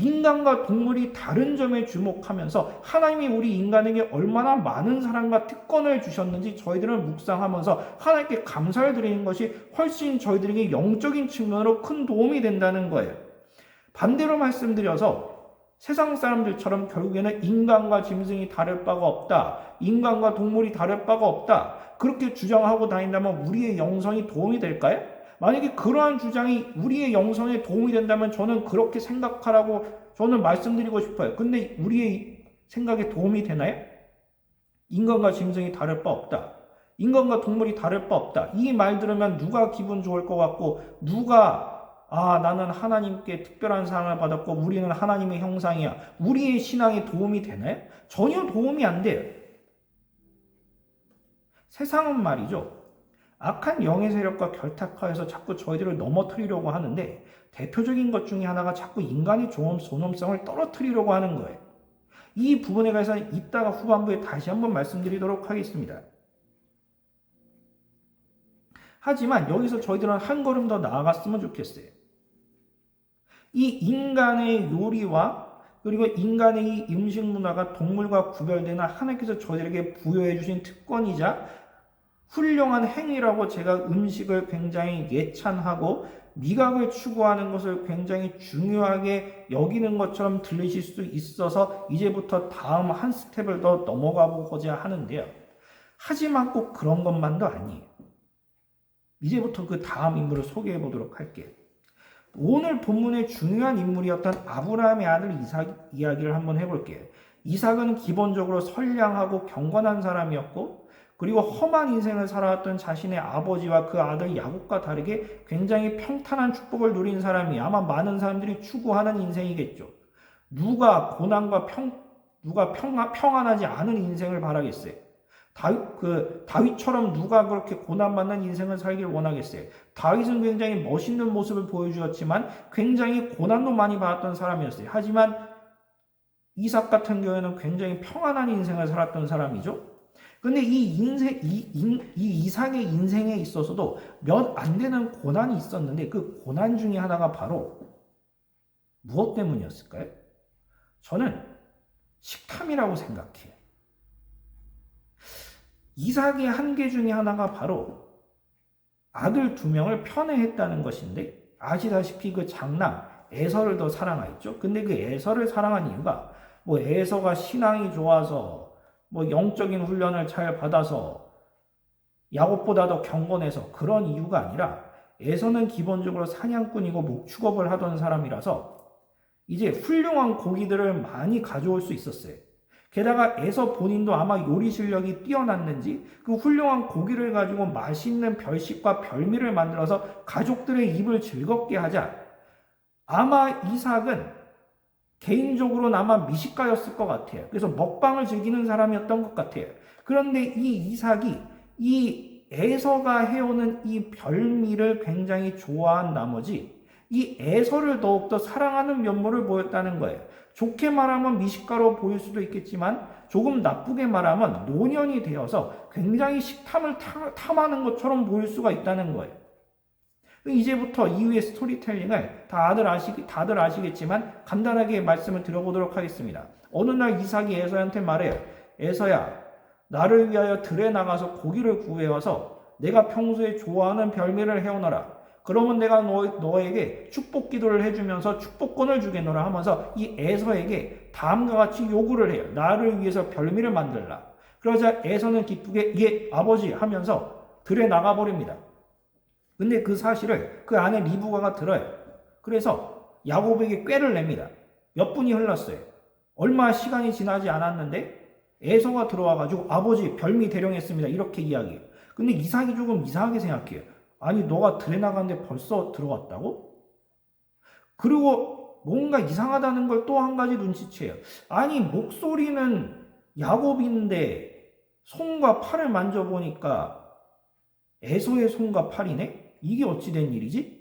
인간과 동물이 다른 점에 주목하면서 하나님이 우리 인간에게 얼마나 많은 사랑과 특권을 주셨는지 저희들은 묵상하면서 하나님께 감사를 드리는 것이 훨씬 저희들에게 영적인 측면으로 큰 도움이 된다는 거예요. 반대로 말씀드려서 세상 사람들처럼 결국에는 인간과 짐승이 다를 바가 없다, 인간과 동물이 다를 바가 없다, 그렇게 주장하고 다닌다면 우리의 영성이 도움이 될까요? 만약에 그러한 주장이 우리의 영성에 도움이 된다면 저는 그렇게 생각하라고 저는 말씀드리고 싶어요. 근데 우리의 생각에 도움이 되나요? 인간과 짐승이 다를 바 없다, 인간과 동물이 다를 바 없다, 이 말 들으면 누가 기분 좋을 것 같고 누가 나는 하나님께 특별한 사랑을 받았고 우리는 하나님의 형상이야, 우리의 신앙에 도움이 되나요? 전혀 도움이 안 돼요. 세상은 말이죠, 악한 영의 세력과 결탁하여서 자꾸 저희들을 넘어뜨리려고 하는데, 대표적인 것 중에 하나가 자꾸 인간의 존엄성을 떨어뜨리려고 하는 거예요. 이 부분에 관해서는 이따가 후반부에 다시 한번 말씀드리도록 하겠습니다. 하지만 여기서 저희들은 한 걸음 더 나아갔으면 좋겠어요. 이 인간의 요리와 그리고 인간의 이 음식 문화가 동물과 구별되는 하나님께서 저희들에게 부여해 주신 특권이자 훌륭한 행위라고 제가 음식을 굉장히 예찬하고 미각을 추구하는 것을 굉장히 중요하게 여기는 것처럼 들리실 수 있어서 이제부터 다음 한 스텝을 더 넘어가 보고자 하는데요. 하지만 꼭 그런 것만도 아니에요. 이제부터 그 다음 인물을 소개해 보도록 할게요. 오늘 본문의 중요한 인물이었던 아브라함의 아들 이삭 이야기를 한번 해볼게요. 이삭은 기본적으로 선량하고 경건한 사람이었고, 그리고 험한 인생을 살아왔던 자신의 아버지와 그 아들 야곱과 다르게 굉장히 평탄한 축복을 누린 사람이 아마 많은 사람들이 추구하는 인생이겠죠. 누가 고난과 평안하지 않은 인생을 바라겠어요? 다윗처럼 누가 그렇게 고난받는 인생을 살길 원하겠어요? 다윗은 굉장히 멋있는 모습을 보여주었지만 굉장히 고난도 많이 받았던 사람이었어요. 하지만 이삭 같은 경우에는 굉장히 평안한 인생을 살았던 사람이죠. 근데 이 이삭의 인생에 있어서도 몇 안 되는 고난이 있었는데, 그 고난 중에 하나가 바로 무엇 때문이었을까요? 저는 식탐이라고 생각해요. 이삭의 한계 중에 하나가 바로 아들 2명을 편애했다는 것인데, 아시다시피 그 장남 에서를 더 사랑하였죠. 근데 그 에서를 사랑한 이유가 뭐 에서가 신앙이 좋아서 뭐 영적인 훈련을 잘 받아서 야곱보다 더 경건해서 그런 이유가 아니라, 에서는 기본적으로 사냥꾼이고 목축업을 하던 사람이라서 이제 훌륭한 고기들을 많이 가져올 수 있었어요. 게다가 에서 본인도 아마 요리 실력이 뛰어났는지 그 훌륭한 고기를 가지고 맛있는 별식과 별미를 만들어서 가족들의 입을 즐겁게 하자. 아마 이삭은 개인적으로는 아마 미식가였을 것 같아요. 그래서 먹방을 즐기는 사람이었던 것 같아요. 그런데 이 이삭이 이 에서가 해오는 이 별미를 굉장히 좋아한 나머지 이 에서를 더욱더 사랑하는 면모를 보였다는 거예요. 좋게 말하면 미식가로 보일 수도 있겠지만 조금 나쁘게 말하면 노년이 되어서 굉장히 식탐을 탐하는 것처럼 보일 수가 있다는 거예요. 이제부터 이후의 스토리텔링을 다들 아시겠지만 간단하게 말씀을 드려보도록 하겠습니다. 어느 날 이삭이 에서한테 말해요. 에서야, 나를 위하여 들에 나가서 고기를 구해와서 내가 평소에 좋아하는 별미를 해오너라. 그러면 내가 너에게 축복 기도를 해주면서 축복권을 주겠노라 하면서 이 에서에게 다음과 같이 요구를 해요. 나를 위해서 별미를 만들라. 그러자 에서는 기쁘게 예 아버지 하면서 들에 나가버립니다. 근데 그 사실을 그 안에 리브가가 들어요. 그래서 야곱에게 꾀를 냅니다. 몇 분이 흘렀어요. 얼마 시간이 지나지 않았는데 에서가 들어와가지고 아버지 별미 대령했습니다. 이렇게 이야기해요. 근데 이삭이 조금 이상하게 생각해요. 아니 너가 들에 나갔는데 벌써 들어왔다고? 그리고 뭔가 이상하다는 걸 또 한 가지 눈치채요. 아니 목소리는 야곱인데 손과 팔을 만져보니까 에서의 손과 팔이네? 이게 어찌된 일이지?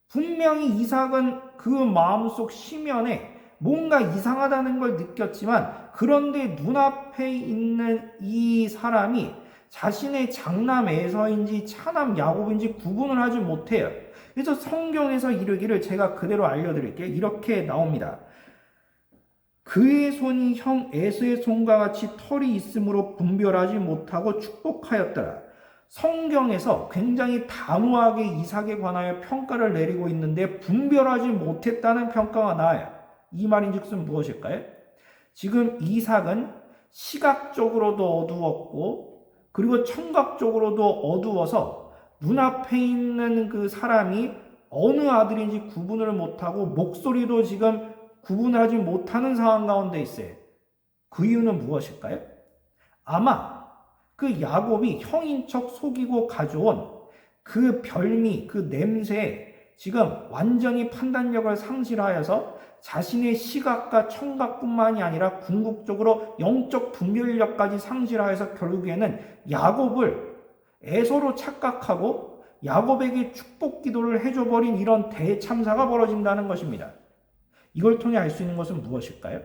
분명히 이삭은 그 마음속 심연에 뭔가 이상하다는 걸 느꼈지만 그런데 눈앞에 있는 이 사람이 자신의 장남 에서인지 차남 야곱인지 구분을 하지 못해요. 그래서 성경에서 이르기를 제가 그대로 알려드릴게요. 이렇게 나옵니다. 그의 손이 형 에서의 손과 같이 털이 있으므로 분별하지 못하고 축복하였더라. 성경에서 굉장히 단호하게 이삭에 관하여 평가를 내리고 있는데 분별하지 못했다는 평가가 나와요. 이 말인즉슨 무엇일까요? 지금 이삭은 시각적으로도 어두웠고 그리고 청각적으로도 어두워서 눈앞에 있는 그 사람이 어느 아들인지 구분을 못하고 목소리도 지금 구분하지 못하는 상황 가운데 있어요. 그 이유는 무엇일까요? 아마 그 야곱이 형인 척 속이고 가져온 그 별미, 그 냄새에 지금 완전히 판단력을 상실하여서 자신의 시각과 청각뿐만이 아니라 궁극적으로 영적 분별력까지 상실하여서 결국에는 야곱을 에서로 착각하고 야곱에게 축복 기도를 해줘버린 이런 대참사가 벌어진다는 것입니다. 이걸 통해 알 수 있는 것은 무엇일까요?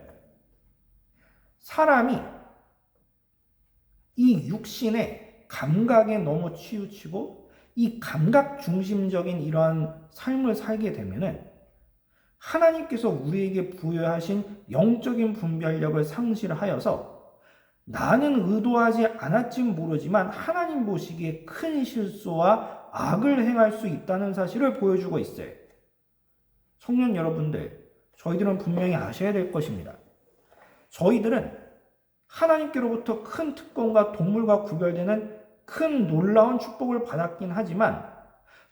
사람이 이 육신의 감각에 너무 치우치고 이 감각 중심적인 이러한 삶을 살게 되면은 하나님께서 우리에게 부여하신 영적인 분별력을 상실하여서 나는 의도하지 않았지 모르지만 하나님 보시기에 큰 실수와 악을 행할 수 있다는 사실을 보여주고 있어요. 청년 여러분들, 저희들은 분명히 아셔야 될 것입니다. 저희들은 하나님께로부터 큰 특권과 동물과 구별되는 큰 놀라운 축복을 받았긴 하지만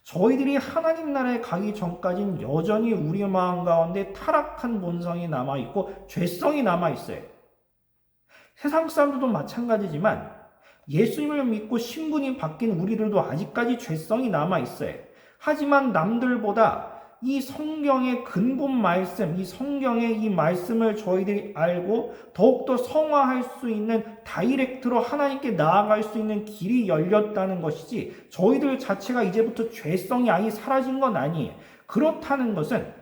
저희들이 하나님 나라에 가기 전까지는 여전히 우리 마음 가운데 타락한 본성이 남아있고 죄성이 남아있어요. 세상 사람들도 마찬가지지만 예수님을 믿고 신분이 바뀐 우리들도 아직까지 죄성이 남아있어요. 하지만 남들보다 이 성경의 근본 말씀, 이 성경의 이 말씀을 저희들이 알고 더욱더 성화할 수 있는 다이렉트로 하나님께 나아갈 수 있는 길이 열렸다는 것이지 저희들 자체가 이제부터 죄성이 아예 사라진 건 아니에요. 그렇다는 것은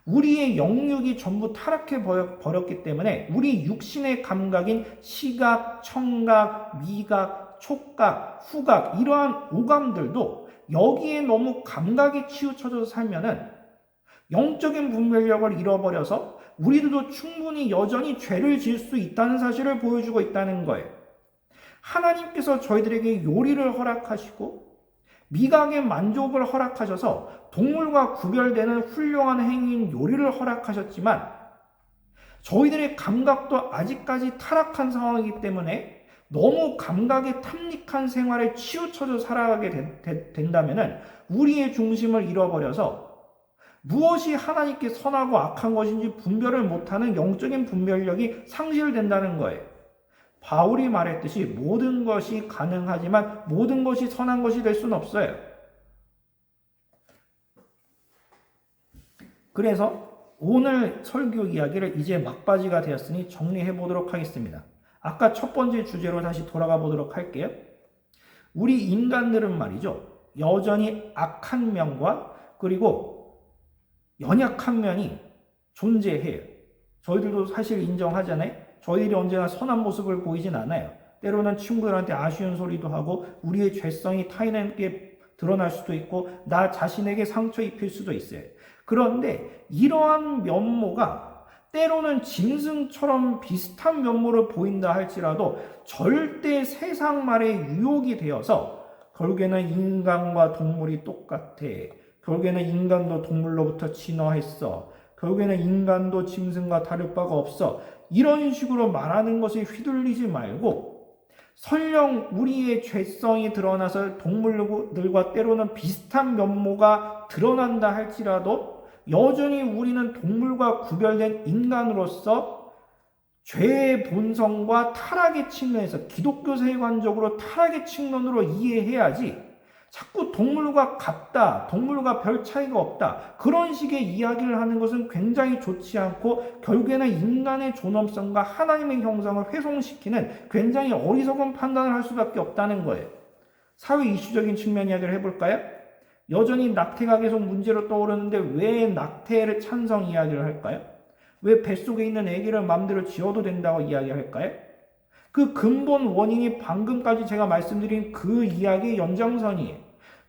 우리의 영육이 전부 타락해 버렸기 때문에 우리 육신의 감각인 시각, 청각, 미각, 촉각, 후각 이러한 오감들도 여기에 너무 감각에 치우쳐져서 살면은 영적인 분별력을 잃어버려서 우리들도 충분히 여전히 죄를 지을 수 있다는 사실을 보여주고 있다는 거예요. 하나님께서 저희들에게 요리를 허락하시고 미각의 만족을 허락하셔서 동물과 구별되는 훌륭한 행위인 요리를 허락하셨지만 저희들의 감각도 아직까지 타락한 상황이기 때문에 너무 감각에 탐닉한 생활에 치우쳐져 살아가게 된다면 우리의 중심을 잃어버려서 무엇이 하나님께 선하고 악한 것인지 분별을 못하는 영적인 분별력이 상실된다는 거예요. 바울이 말했듯이 모든 것이 가능하지만 모든 것이 선한 것이 될 수는 없어요. 그래서 오늘 설교 이야기를 이제 막바지가 되었으니 정리해 보도록 하겠습니다. 아까 첫 번째 주제로 다시 돌아가 보도록 할게요. 우리 인간들은 말이죠. 여전히 악한 면과 그리고 연약한 면이 존재해요. 저희들도 사실 인정하잖아요. 저희들이 언제나 선한 모습을 보이진 않아요. 때로는 친구들한테 아쉬운 소리도 하고 우리의 죄성이 타인에게 드러날 수도 있고 나 자신에게 상처 입힐 수도 있어요. 그런데 이러한 면모가 때로는 짐승처럼 비슷한 면모를 보인다 할지라도 절대 세상 말의 유혹이 되어서 결국에는 인간과 동물이 똑같아. 결국에는 인간도 동물로부터 진화했어. 결국에는 인간도 짐승과 다를 바가 없어. 이런 식으로 말하는 것에 휘둘리지 말고 설령 우리의 죄성이 드러나서 동물들과 때로는 비슷한 면모가 드러난다 할지라도 여전히 우리는 동물과 구별된 인간으로서 죄의 본성과 타락의 측면에서 기독교 세관적으로 타락의 측면으로 이해해야지 자꾸 동물과 같다, 동물과 별 차이가 없다 그런 식의 이야기를 하는 것은 굉장히 좋지 않고 결국에는 인간의 존엄성과 하나님의 형상을 훼손시키는 굉장히 어리석은 판단을 할 수밖에 없다는 거예요. 사회 이슈적인 측면 이야기를 해볼까요? 여전히 낙태가 계속 문제로 떠오르는데 왜 낙태를 찬성 이야기를 할까요? 왜 뱃속에 있는 아기를 마음대로 지어도 된다고 이야기할까요? 그 근본 원인이 방금까지 제가 말씀드린 그 이야기의 연장선이에요.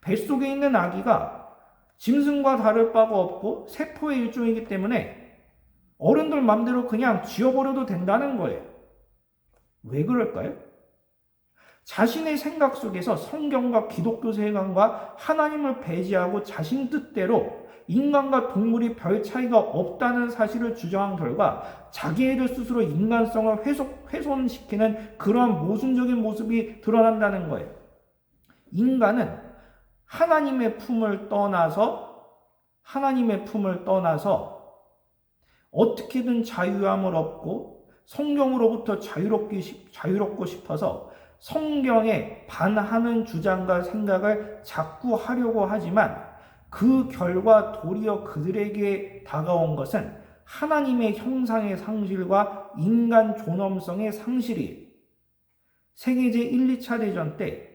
뱃속에 있는 아기가 짐승과 다를 바가 없고 세포의 일종이기 때문에 어른들 마음대로 그냥 지어버려도 된다는 거예요. 왜 그럴까요? 자신의 생각 속에서 성경과 기독교 세관과 하나님을 배제하고 자신 뜻대로 인간과 동물이 별 차이가 없다는 사실을 주장한 결과 자기애들 스스로 인간성을 훼손시키는 그러한 모순적인 모습이 드러난다는 거예요. 인간은 하나님의 품을 떠나서 어떻게든 자유함을 얻고 성경으로부터 자유롭고 싶어서 성경에 반하는 주장과 생각을 자꾸 하려고 하지만 그 결과 도리어 그들에게 다가온 것은 하나님의 형상의 상실과 인간 존엄성의 상실이에요. 세계제 1, 2차 대전 때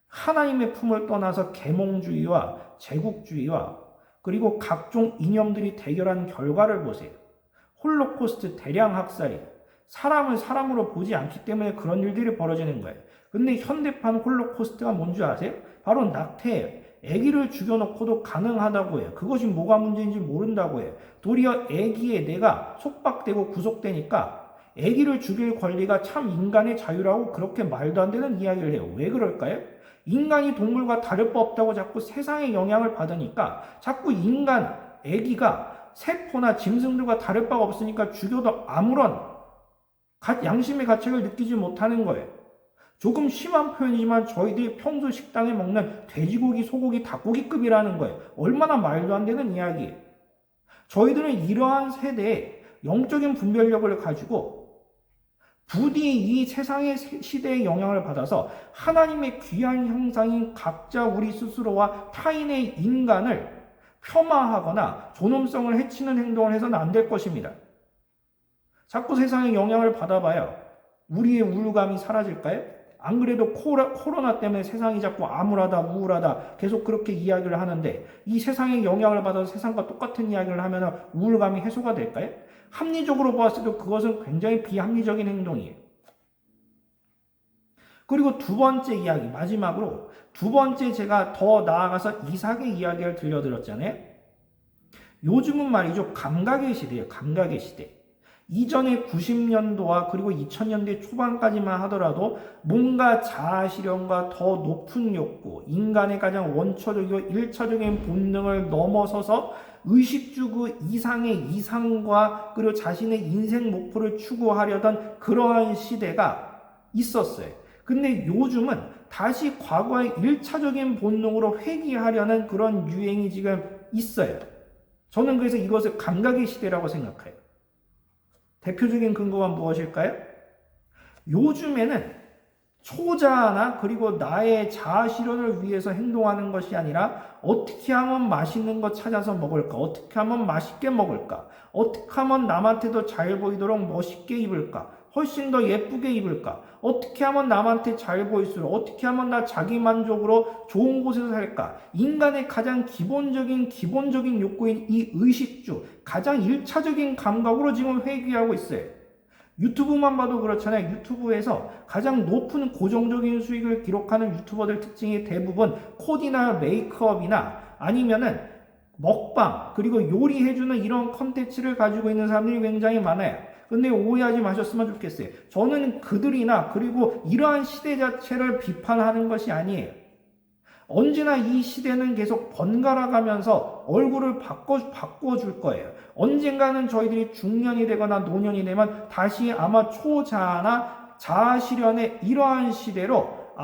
하나님의 품을 떠나서 계몽주의와 제국주의와 그리고 각종 이념들이 대결한 결과를 보세요. 홀로코스트 대량 학살이 사람을 사람으로 보지 않기 때문에 그런 일들이 벌어지는 거예요. 근데 현대판 홀로코스트가 뭔지 아세요? 바로 낙태예요. 아기를 죽여놓고도 가능하다고 해요. 그것이 뭐가 문제인지 모른다고 해요. 도리어 아기에 내가 속박되고 구속되니까 아기를 죽일 권리가 참 인간의 자유라고 그렇게 말도 안 되는 이야기를 해요. 왜 그럴까요? 인간이 동물과 다를 바 없다고 자꾸 세상의 영향을 받으니까 자꾸 인간, 아기가 세포나 짐승들과 다를 바가 없으니까 죽여도 아무런 양심의 가책을 느끼지 못하는 거예요. 조금 심한 표현이지만 저희들이 평소 식당에 먹는 돼지고기, 소고기, 닭고기급이라는 거예요. 얼마나 말도 안 되는 이야기예요. 저희들은 이러한 세대에 영적인 분별력을 가지고 부디 이 세상의 시대의 영향을 받아서 하나님의 귀한 형상인 각자 우리 스스로와 타인의 인간을 폄하하거나 존엄성을 해치는 행동을 해서는 안 될 것입니다. 자꾸 세상의 영향을 받아봐야 우리의 우울감이 사라질까요? 안 그래도 코로나 때문에 세상이 자꾸 암울하다, 우울하다 계속 그렇게 이야기를 하는데 이 세상의 영향을 받아서 세상과 똑같은 이야기를 하면 우울감이 해소가 될까요? 합리적으로 보았을 때 그것은 굉장히 비합리적인 행동이에요. 그리고 두 번째 이야기, 마지막으로 두 번째 제가 더 나아가서 이삭의 이야기를 들려드렸잖아요. 요즘은 말이죠. 감각의 시대예요. 감각의 시대. 이전에 90년도와 그리고 2000년대 초반까지만 하더라도 뭔가 자아실현과 더 높은 욕구, 인간의 가장 원초적이고 1차적인 본능을 넘어서서 의식주구 이상의 이상과 그리고 자신의 인생 목표를 추구하려던 그러한 시대가 있었어요. 근데 요즘은 다시 과거의 1차적인 본능으로 회귀하려는 그런 유행이 지금 있어요. 저는 그래서 이것을 감각의 시대라고 생각해요. 대표적인 근거가 무엇일까요? 요즘에는 초자아나 그리고 나의 자아 실현을 위해서 행동하는 것이 아니라 어떻게 하면 맛있는 거 찾아서 먹을까? 어떻게 하면 맛있게 먹을까? 어떻게 하면 남한테도 잘 보이도록 멋있게 입을까? 훨씬 더 예쁘게 입을까? 어떻게 하면 남한테 잘 보일수록 어떻게 하면 나 자기 만족으로 좋은 곳에서 살까? 인간의 가장 기본적인 욕구인 이 의식주, 가장 일차적인 감각으로 지금 회귀하고 있어요. 유튜브만 봐도 그렇잖아요. 유튜브에서 가장 높은 고정적인 수익을 기록하는 유튜버들 특징이 대부분 코디나 메이크업이나 아니면은 먹방 그리고 요리해주는 이런 컨텐츠를 가지고 있는 사람들이 굉장히 많아요. 근데 오해하지 마셨으면 좋겠어요. 저는 그들이나 그리고 이러한 시대 자체를 비판하는 것이 아니에요. 언제나 이 시대는 계속 번갈아가면서 얼굴을 바꿔줄 거예요. 언젠가는 저희들이 중년이 되거나 노년이 되면 다시 아마 초자아나 자아실현의 이러한 시대로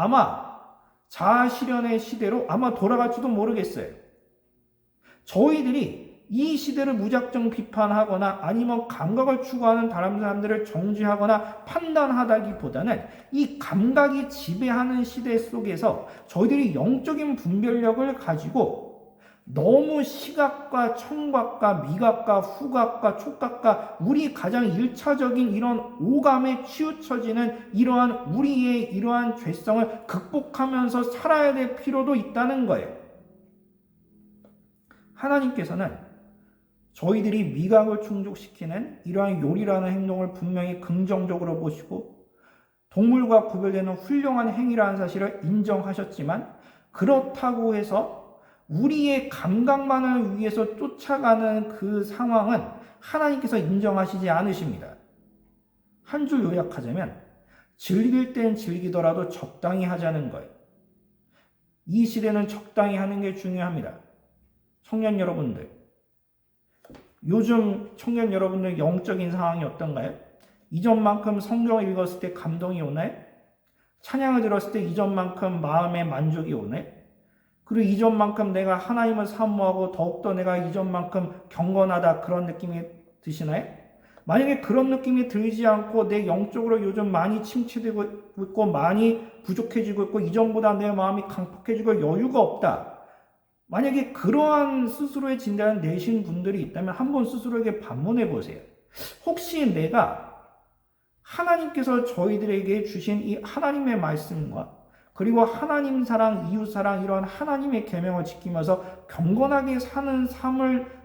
자아실현의 시대로 아마 돌아갈지도 모르겠어요. 저희들이 이 시대를 무작정 비판하거나 아니면 감각을 추구하는 다른 사람들을 정죄하거나 판단하다기보다는 이 감각이 지배하는 시대 속에서 저희들이 영적인 분별력을 가지고 너무 시각과 청각과 미각과 후각과 촉각과 우리 가장 일차적인 이런 오감에 치우쳐지는 이러한 우리의 이러한 죄성을 극복하면서 살아야 될 필요도 있다는 거예요. 하나님께서는 저희들이 미각을 충족시키는 이러한 요리라는 행동을 분명히 긍정적으로 보시고 동물과 구별되는 훌륭한 행위라는 사실을 인정하셨지만 그렇다고 해서 우리의 감각만을 위해서 쫓아가는 그 상황은 하나님께서 인정하시지 않으십니다. 한 줄 요약하자면 즐길 땐 즐기더라도 적당히 하자는 거예요. 이 시대는 적당히 하는 게 중요합니다. 청년 여러분들, 요즘 청년 여러분들 영적인 상황이 어떤가요? 이전만큼 성경을 읽었을 때 감동이 오나요? 찬양을 들었을 때 이전만큼 마음의 만족이 오나요? 그리고 이전만큼 내가 하나님을 사모하고 더욱더 내가 이전만큼 경건하다 그런 느낌이 드시나요? 만약에 그런 느낌이 들지 않고 내 영적으로 요즘 많이 침체되고 있고 많이 부족해지고 있고 이전보다 내 마음이 강팍해지고 여유가 없다. 만약에 그러한 스스로의 진단을 내신 분들이 있다면 한번 스스로에게 반문해 보세요. 혹시 내가 하나님께서 저희들에게 주신 이 하나님의 말씀과 그리고 하나님 사랑, 이웃 사랑 이러한 하나님의 계명을 지키면서 경건하게 사는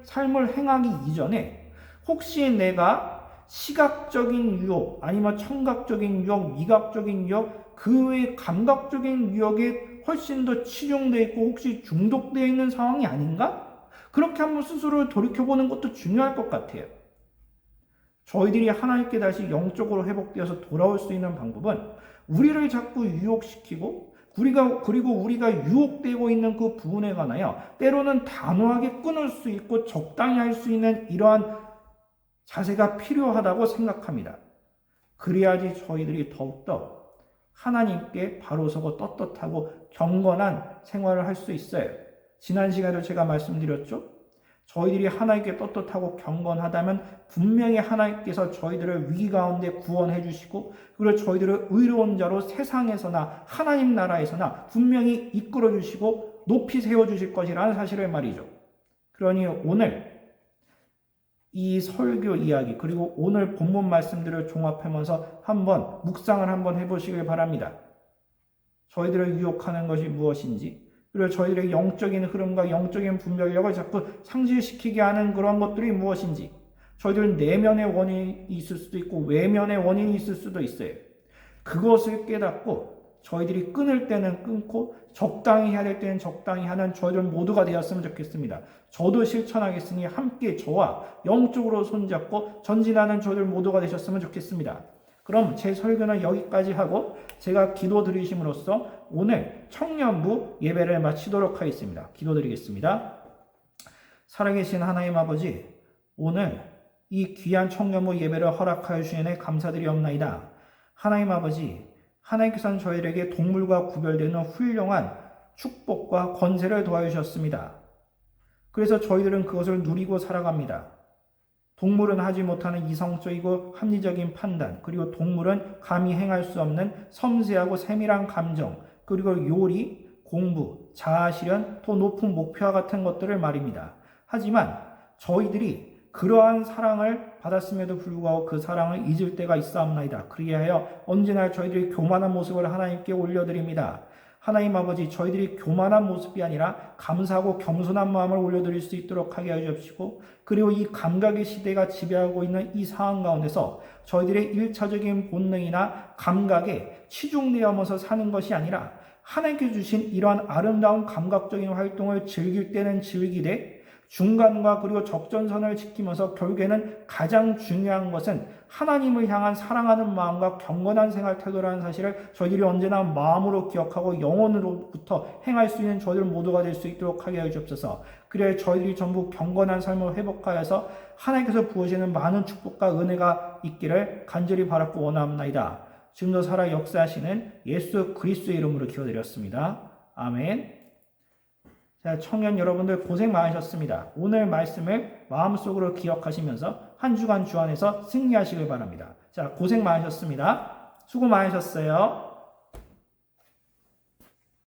삶을 행하기 이전에 혹시 내가 시각적인 유혹 아니면 청각적인 유혹, 미각적인 유혹 그 외 감각적인 유혹에 훨씬 더 치중되어 있고 혹시 중독되어 있는 상황이 아닌가? 그렇게 한번 스스로를 돌이켜보는 것도 중요할 것 같아요. 저희들이 하나님께 다시 영적으로 회복되어서 돌아올 수 있는 방법은 우리를 자꾸 유혹시키고 그리고 우리가 유혹되고 있는 그 부분에 관하여 때로는 단호하게 끊을 수 있고 적당히 할 수 있는 이러한 자세가 필요하다고 생각합니다. 그래야지 저희들이 더욱더 하나님께 바로 서고 떳떳하고 경건한 생활을 할 수 있어요. 지난 시간에도 제가 말씀드렸죠. 저희들이 하나님께 떳떳하고 경건하다면 분명히 하나님께서 저희들을 위기 가운데 구원해 주시고 그리고 저희들을 의로운 자로 세상에서나 하나님 나라에서나 분명히 이끌어 주시고 높이 세워 주실 것이라는 사실을 말이죠. 그러니 오늘 이 설교 이야기 그리고 오늘 본문 말씀들을 종합하면서 한번 묵상을 한번 해보시길 바랍니다. 저희들을 유혹하는 것이 무엇인지 그리고 저희들의 영적인 흐름과 영적인 분별력을 자꾸 상실시키게 하는 그런 것들이 무엇인지 저희들은 내면의 원인이 있을 수도 있고 외면의 원인이 있을 수도 있어요. 그것을 깨닫고 저희들이 끊을 때는 끊고 적당히 해야 될 때는 적당히 하는 저희들 모두가 되었으면 좋겠습니다. 저도 실천하겠으니 함께 저와 영적으로 손잡고 전진하는 저희들 모두가 되셨으면 좋겠습니다. 그럼 제 설교는 여기까지 하고 제가 기도 드리심으로써 오늘 청년부 예배를 마치도록 하겠습니다. 기도 드리겠습니다. 살아계신 하나님 아버지, 오늘 이 귀한 청년부 예배를 허락하여 주시니 감사드리옵나이다. 하나님 아버지, 하나님께서는 저희에게 동물과 구별되는 훌륭한 축복과 권세를 도와주셨습니다. 그래서 저희들은 그것을 누리고 살아갑니다. 동물은 하지 못하는 이성적이고 합리적인 판단, 그리고 동물은 감히 행할 수 없는 섬세하고 세밀한 감정, 그리고 요리, 공부, 자아실현, 더 높은 목표와 같은 것들을 말입니다. 하지만 저희들이 그러한 사랑을 받았음에도 불구하고 그 사랑을 잊을 때가 있사옵나이다. 그리하여 언제나 저희들이 교만한 모습을 하나님께 올려드립니다. 하나님 아버지, 저희들이 교만한 모습이 아니라 감사하고 겸손한 마음을 올려드릴 수 있도록 하게 해주십시고, 그리고 이 감각의 시대가 지배하고 있는 이 상황 가운데서 저희들의 일차적인 본능이나 감각에 치중되어서 사는 것이 아니라 하나님께 주신 이러한 아름다운 감각적인 활동을 즐길 때는 즐기되 중간과 그리고 적전선을 지키면서 결국에는 가장 중요한 것은 하나님을 향한 사랑하는 마음과 경건한 생활 태도라는 사실을 저희들이 언제나 마음으로 기억하고 영혼으로부터 행할 수 있는 저희들 모두가 될 수 있도록 하게 해주옵소서. 그래야 저희들이 전부 경건한 삶을 회복하여서 하나님께서 부으시는 많은 축복과 은혜가 있기를 간절히 바라고 원합니다. 지금도 살아 역사하시는 예수 그리스도의 이름으로 기도드렸습니다. 아멘. 자, 청년 여러분들 고생 많으셨습니다. 오늘 말씀을 마음속으로 기억하시면서 한 주간 주 안에서 승리하시길 바랍니다. 자, 고생 많으셨습니다. 수고 많으셨어요.